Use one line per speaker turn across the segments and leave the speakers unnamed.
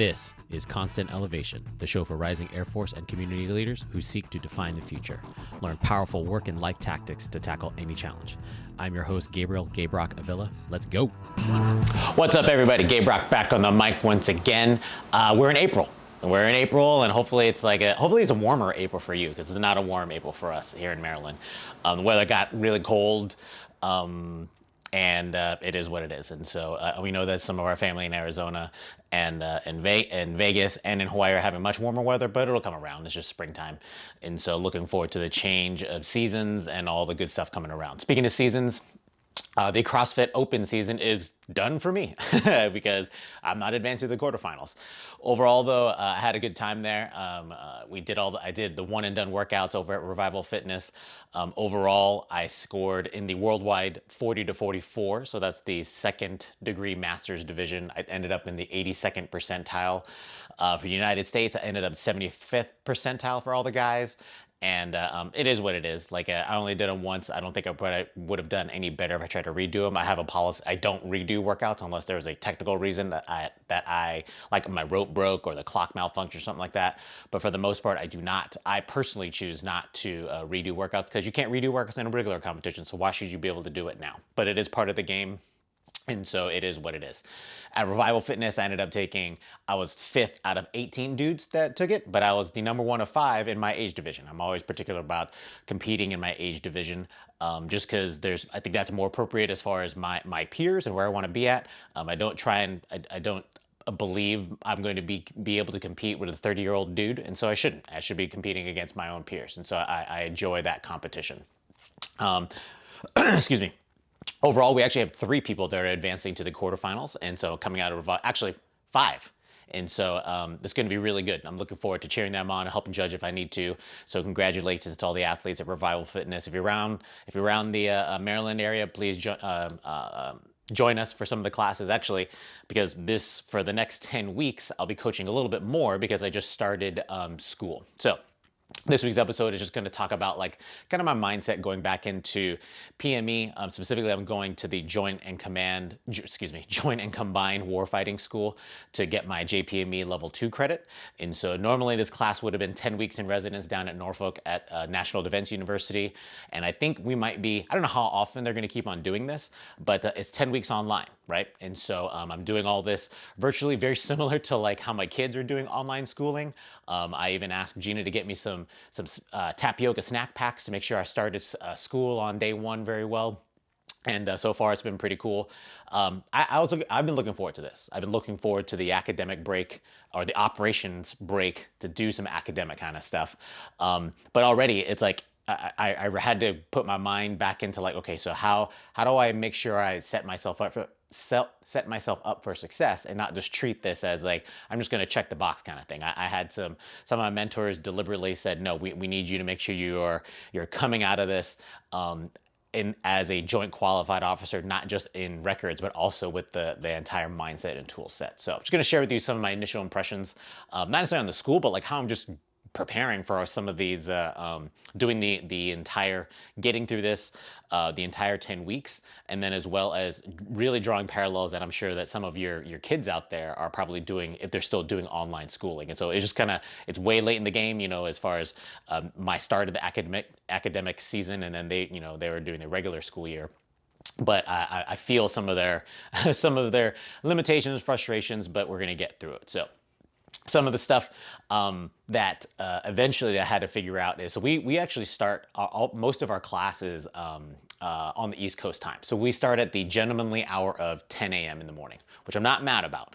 This is Constant Elevation, the show for rising Air Force and community leaders who seek to define the future. Learn powerful work and life tactics to tackle any challenge. I'm your host, Gabriel Gabrock Avila. Let's go.
What's up, everybody? Gabrock back on the mic once again. We're in April. And hopefully it's a warmer April for you, because it's not a warm April for us here in Maryland. The weather got really cold. And it is what it is. And so we know that some of our family in Arizona and in Vegas and in Hawaii are having much warmer weather, but it'll come around. It's just springtime. And so looking forward to the change of seasons and all the good stuff coming around. Speaking of seasons, the CrossFit Open season is done for me because I'm not advanced to the quarterfinals. Overall, though, I had a good time there. I did the one and done workouts over at Revival Fitness. Overall, I scored in the worldwide 40 to 44. So that's the second degree master's division. I ended up in the 82nd percentile. For the United States, I ended up 75th percentile for all the guys. And it is what it is. I only did them once. I don't think I would have done any better if I tried to redo them. I have a policy. I don't redo workouts unless there's a technical reason that I like my rope broke or the clock malfunctioned or something like that. But for the most part, I do not. I personally choose not to redo workouts because you can't redo workouts in a regular competition. So why should you be able to do it now? But it is part of the game. And so it is what it is. At Revival Fitness, I was 5th out of 18 dudes that took it, but I was the number 1 of 5 in my age division. I'm always particular about competing in my age division, just because I think that's more appropriate as far as my peers and where I want to be at. I don't believe I'm going to be able to compete with a 30-year-old dude, and so I shouldn't. I should be competing against my own peers, and so I enjoy that competition. Excuse me. Overall, we actually have 3 people that are advancing to the quarterfinals, and so coming out of actually 5. And so it's going to be really good. I'm looking forward to cheering them on and helping judge if I need to. So congratulations to all the athletes at Revival Fitness. If you're around the Maryland area, please join us for some of the classes. Actually, because for the next 10 weeks, I'll be coaching a little bit more because I just started school. So this week's episode is just going to talk about kind of my mindset going back into PME. Specifically, I'm going to the Joint and Combined Warfighting School to get my JPME Level 2 credit. And so normally this class would have been 10 weeks in residence down at Norfolk at National Defense University. And I think I don't know how often they're going to keep on doing this, but it's 10 weeks online, right? And so I'm doing all this virtually, very similar to how my kids are doing online schooling. I even asked Gina to get me some tapioca snack packs to make sure I started school on day 1 very well. And so far it's been pretty cool. I've been looking forward to this. I've been looking forward to the academic break or the operations break to do some academic kind of stuff. But already it's I had to put my mind back into okay, so how do I make sure I set myself up for success and not just treat this as I'm just going to check the box kind of thing. I had some of my mentors deliberately said, no, we need you to make sure you're coming out of this as a joint qualified officer, not just in records, but also with the entire mindset and tool set. So I'm just going to share with you some of my initial impressions, not necessarily on the school, but how I'm just preparing for some of these, doing getting through this, the entire 10 weeks, and then as well as really drawing parallels that I'm sure that some of your kids out there are probably doing if they're still doing online schooling. And so it's just it's way late in the game, as far as my start of the academic season, and then they were doing the regular school year. But I feel some of their limitations, frustrations, but we're going to get through it. So some of the stuff that eventually I had to figure out is, so we actually start most of our classes on the East Coast time. So we start at the gentlemanly hour of 10 a.m. in the morning, which I'm not mad about.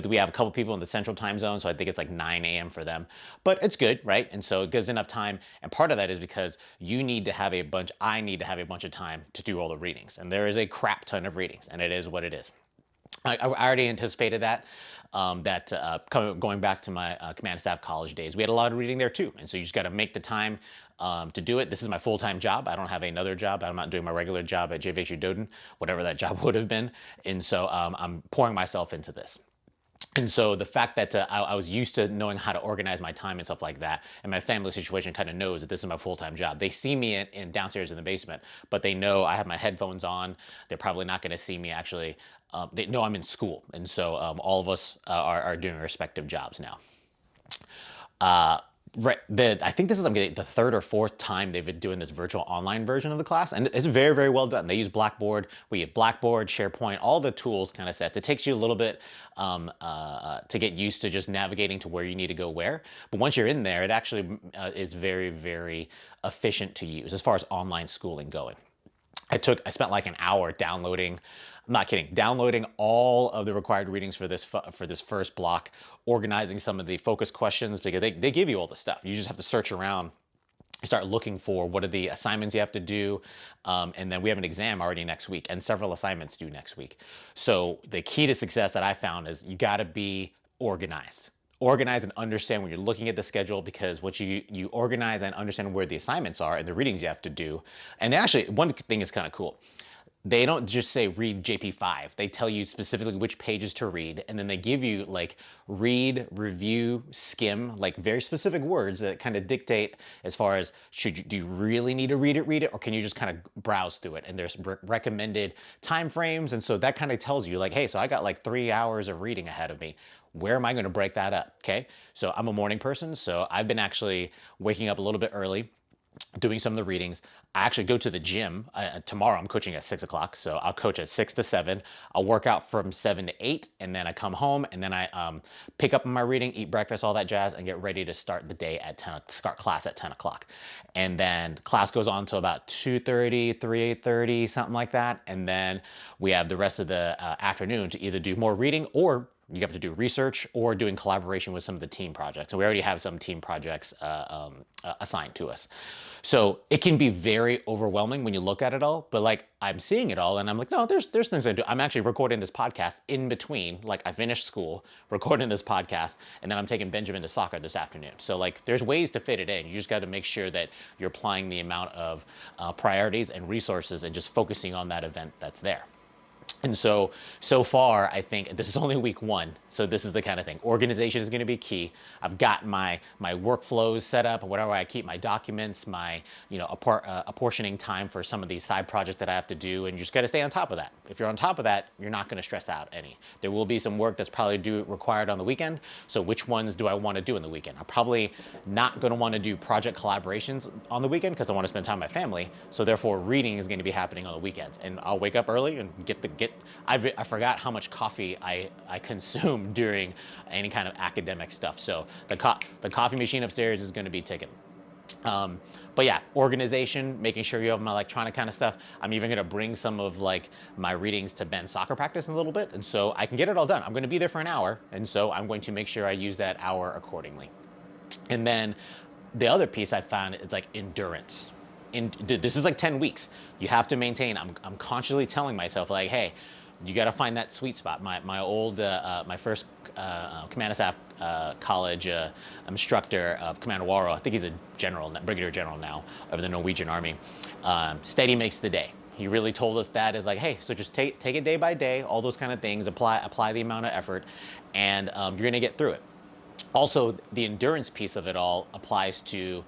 We have a couple people in the Central Time Zone, so I think it's 9 a.m. for them. But it's good, right? And so it gives enough time. And part of that is because I need to have a bunch of time to do all the readings. And there is a crap ton of readings, and it is what it is. I already anticipated that. Going back to my command staff college days, we had a lot of reading there too. And so you just got to make the time to do it. This is my full-time job. I don't have another job. I'm not doing my regular job at JVHU Doden, whatever that job would have been. And so I'm pouring myself into this. And so the fact that I was used to knowing how to organize my time and stuff like that, and my family situation kind of knows that this is my full-time job. They see me in downstairs in the basement, but they know I have my headphones on. They're probably not going to see me actually they know I'm in school. And so all of us are doing our respective jobs now. Right. I think this is like the third or fourth time they've been doing this virtual online version of the class, and it's very, very well done. They use Blackboard. We have Blackboard, SharePoint, all the tools kind of sets. It takes you a little bit to get used to just navigating to where you need to go where. But once you're in there, it actually is very, very efficient to use as far as online schooling going. I spent like an hour downloading, I'm not kidding, downloading all of the required readings for this first block, organizing some of the focus questions, because they give you all the stuff. You just have to search around, start looking for what are the assignments you have to do. And then we have an exam already next week and several assignments due next week. So the key to success that I found is you got to be organized. Organize and understand when you're looking at the schedule, because once you organize and understand where the assignments are and the readings you have to do. And actually, one thing is kind of cool. They don't just say read JP5. They tell you specifically which pages to read, and then they give you like read, review, skim, like very specific words that kind of dictate as far as do you really need to read it, or can you just kind of browse through it? And there's recommended time frames, and so that kind of tells you like, hey, so I got like 3 hours of reading ahead of me. Where am I going to break that up? Okay, so I'm a morning person, so I've been actually waking up a little bit early, doing some of the readings. I actually go to the gym. Tomorrow I'm coaching at 6 o'clock. So I'll coach at 6 to 7. I'll work out from 7 to 8. And then I come home and then I pick up my reading, eat breakfast, all that jazz, and get ready to start the day at 10, start class at 10 o'clock. And then class goes on until about 2:30, 8:30, something like that. And then we have the rest of the afternoon to either do more reading, or you have to do research, or doing collaboration with some of the team projects. And we already have some team projects assigned to us. So it can be very overwhelming when you look at it all, but like I'm seeing it all and I'm like, no, there's things I do. I'm actually recording this podcast in between, like I finished school, recording this podcast, and then I'm taking Benjamin to soccer this afternoon. So like there's ways to fit it in. You just got to make sure that you're applying the amount of priorities and resources and just focusing on that event that's there. And so far, I think this is only week 1. So this is the kind of thing. Organization is going to be key. I've got my workflows set up, whatever I keep my documents, my, apportioning time for some of these side projects that I have to do. And you just got to stay on top of that. If you're on top of that, you're not going to stress out any. There will be some work that's probably required on the weekend. So which ones do I want to do in the weekend? I'm probably not going to want to do project collaborations on the weekend because I want to spend time with my family. So therefore, reading is going to be happening on the weekends. And I'll wake up early and I forgot how much coffee I consume during any kind of academic stuff. So the coffee machine upstairs is going to be ticking. But yeah, organization, making sure you have my electronic kind of stuff. I'm even going to bring some of like my readings to Ben's soccer practice in a little bit. And so I can get it all done. I'm going to be there for an hour. And so I'm going to make sure I use that hour accordingly. And then the other piece I found is like endurance. This is like 10 weeks. You have to maintain. I'm constantly telling myself like, hey, you got to find that sweet spot. My old, my first command staff college instructor, Commander Waro, I think he's a general, brigadier general now of the Norwegian Army. Steady makes the day. He really told us that is like, hey, so just take it day by day, all those kind of things, apply the amount of effort, and you're gonna get through it. Also, the endurance piece of it all applies to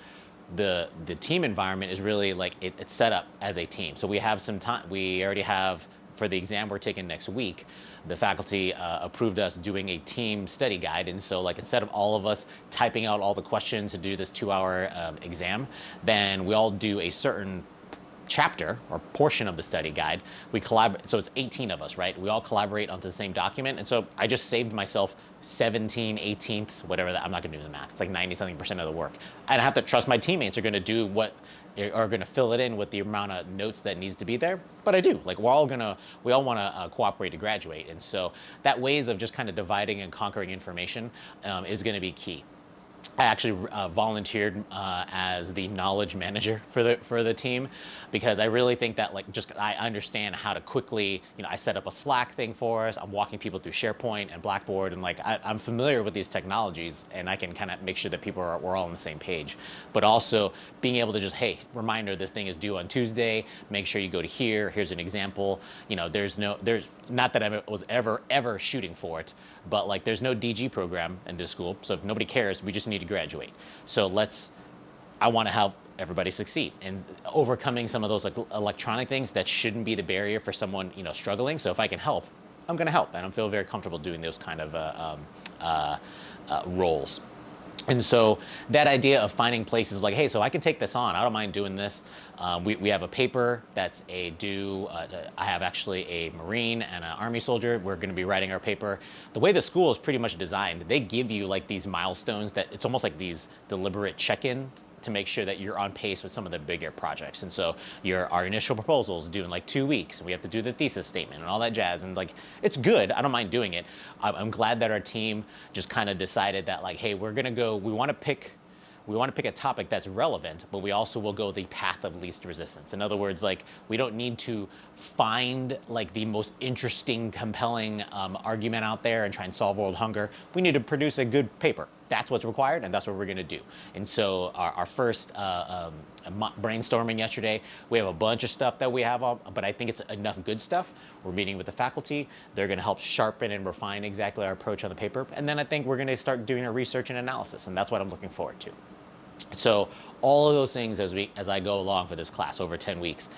the team environment. Is really like it's set up as a team. So we have some time. We already have, for the exam we're taking next week, the faculty approved us doing a team study guide. And so like instead of all of us typing out all the questions to do this 2-hour exam, then we all do a certain chapter or portion of the study guide. We collaborate, so it's 18 of us, right? We all collaborate onto the same document. And so I just saved myself 17/18ths, whatever that, I'm not gonna do the math. It's like 90-something% of the work. I don't have to trust my teammates are gonna do what, are gonna fill it in with the amount of notes that needs to be there. But I do, like we all wanna cooperate to graduate. And so that ways of just kind of dividing and conquering information is gonna be key. I actually volunteered as the knowledge manager for the team, because I really think that like I understand how to quickly, I set up a Slack thing for us. I'm walking people through SharePoint and Blackboard, and like I'm familiar with these technologies, and I can kind of make sure that we're all on the same page. But also being able to just, hey, reminder, this thing is due on Tuesday. Make sure you go to here. Here's an example. There's not that I was ever shooting for it, but like there's no DG program in this school, so if nobody cares, we just need to graduate. So I want to help everybody succeed, and overcoming some of those like electronic things that shouldn't be the barrier for someone struggling. So if I can help, I'm going to help, and I feel very comfortable doing those kind of roles. And so that idea of finding places like, hey, so I can take this on. I don't mind doing this. We have a paper that's due. I have actually a Marine and an Army soldier. We're going to be writing our paper. The way the school is pretty much designed, they give you like these milestones that it's almost like these deliberate check-in to make sure that you're on pace with some of the bigger projects. And so our initial proposal is due in like 2 weeks, and we have to do the thesis statement and all that jazz. And like, it's good. I don't mind doing it. I'm glad that our team just kind of decided that like, hey, we're gonna go, we want to pick a topic that's relevant, but we also will go the path of least resistance. In other words, like, we don't need to find like the most interesting, compelling argument out there and try and solve world hunger. We need to produce a good paper. That's what's required, and that's what we're going to do. And so our first brainstorming yesterday, we have a bunch of stuff that we have, but I think it's enough good stuff. We're meeting with the faculty. They're going to help sharpen and refine exactly our approach on the paper. And then I think we're going to start doing our research and analysis, and that's what I'm looking forward to. So all of those things as I go along for this class over 10 weeks,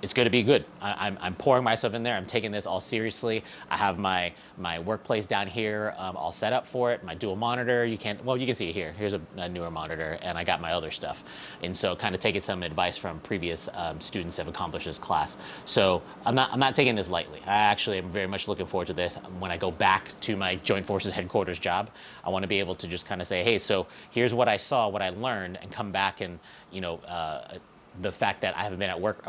it's going to be good. I'm pouring myself in there. I'm taking this all seriously. I have my workplace down here all set up for it. My dual monitor. You can see it here. Here's a newer monitor, and I got my other stuff. And so, kind of taking some advice from previous students who have accomplished this class. So I'm not taking this lightly. I actually am very much looking forward to this. When I go back to my Joint Forces headquarters job, I want to be able to just kind of say, hey, so here's what I saw, what I learned, and come back and the fact that I haven't been at work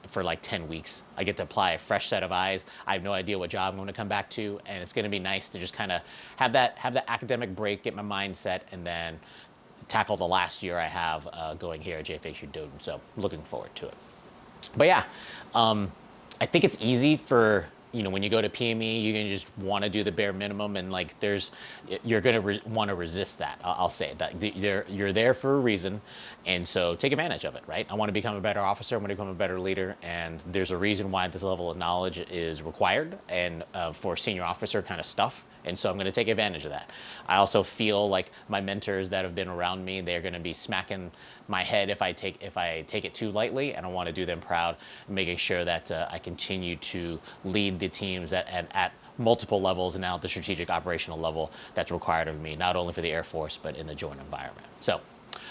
for like 10 weeks. I get to apply a fresh set of eyes. I have no idea what job I'm going to come back to, and it's going to be nice to just kind of have that academic break, get my mind set, and then tackle the last year I have going here at JFHU Doden. So looking forward to it. But yeah, I think it's easy for, when you go to PME, you're gonna just want to do the bare minimum, and like you're gonna want to resist that. I'll say that you're there for a reason, and so take advantage of it, right? I want to become a better officer. I want to become a better leader, and there's a reason why this level of knowledge is required, and for senior officer kind of stuff. And so I'm going to take advantage of that. I also feel like my mentors that have been around me, they're going to be smacking my head if I take it too lightly, and I want to do them proud, making sure that I continue to lead the teams at multiple levels, and now at the strategic operational level that's required of me, not only for the Air Force, but in the joint environment. So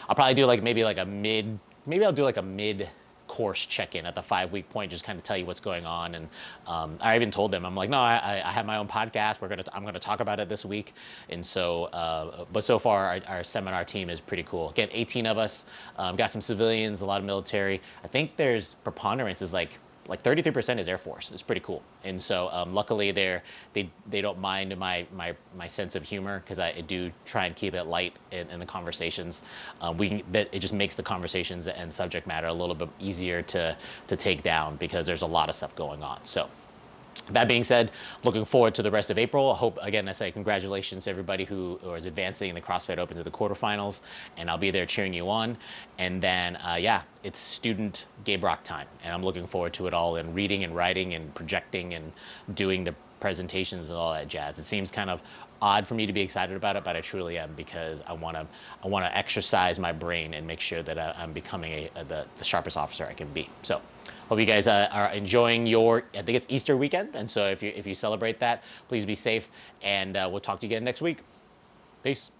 I'll probably do maybe I'll do like a mid course check-in at the 5-week point, just kind of tell you what's going on. And I even told them, I'm like, no, I have my own podcast. I'm gonna talk about it this week. And so, but so far our seminar team is pretty cool. Again, 18 of us, got some civilians, a lot of military. I think there's preponderance is like 33% is Air Force. It's pretty cool. And so luckily they don't mind my sense of humor, because I do try and keep it light in the conversations. It just makes the conversations and subject matter a little bit easier to take down, because there's a lot of stuff going on. So that being said, looking forward to the rest of April. I hope, again, I say congratulations to everybody who is advancing in the CrossFit Open to the quarterfinals, and I'll be there cheering you on. And then, it's student Gabe Rock time, and I'm looking forward to it all, and reading and writing and projecting and doing the presentations and all that jazz. It seems kind of odd for me to be excited about it, but I truly am, because I want to exercise my brain and make sure that I'm becoming the sharpest officer I can be. So hope you guys are enjoying I think it's Easter weekend, and so if you celebrate that, please be safe, and we'll talk to you again next week. Peace.